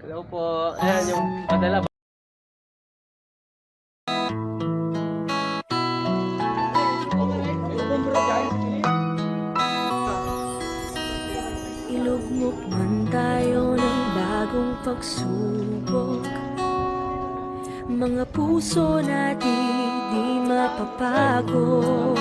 Hello po. Ayan yung padala. Ilugmok man tayo ng bagong pagsubok, mga puso natin di mapapago.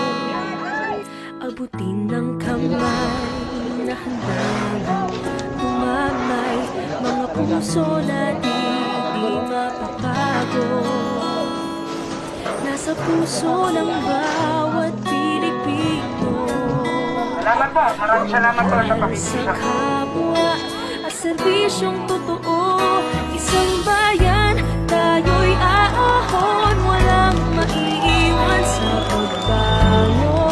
Abutin ng kamay na handang tumamay, mga puso natin di mapapago. Nasa puso ng bawat Pilipino. Salamat po. Maraming salamat po sa Sa pakikisa. kapwa at serbisyong totoo, isang bayan, tayo'y aahon, walang maiiwan sa pagbangon.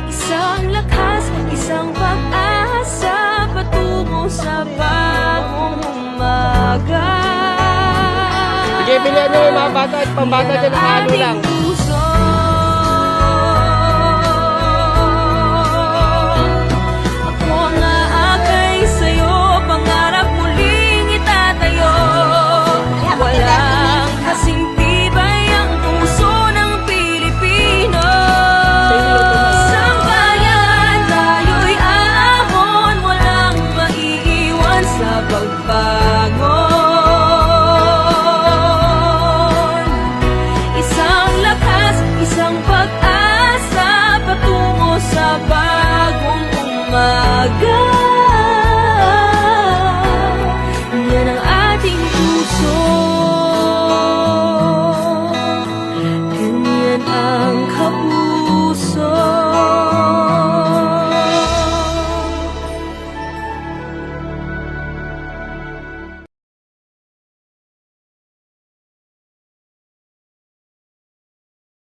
Isang lakas, isang pag-asa, patungo sa bagong umaga. Sige, bilihan nyo yung mga bata at pambata dyan ng halo lang. Ating puso, ako ang aakay sa'yo, pangarap muling itatayo. Walang kasing tibay ang puso ng Pilipino. Isang bayan, tayo'y aahon, walang maiiwan sa pagbangon. Isang lakas, isang pag-asa, patungo sa bagong umaga.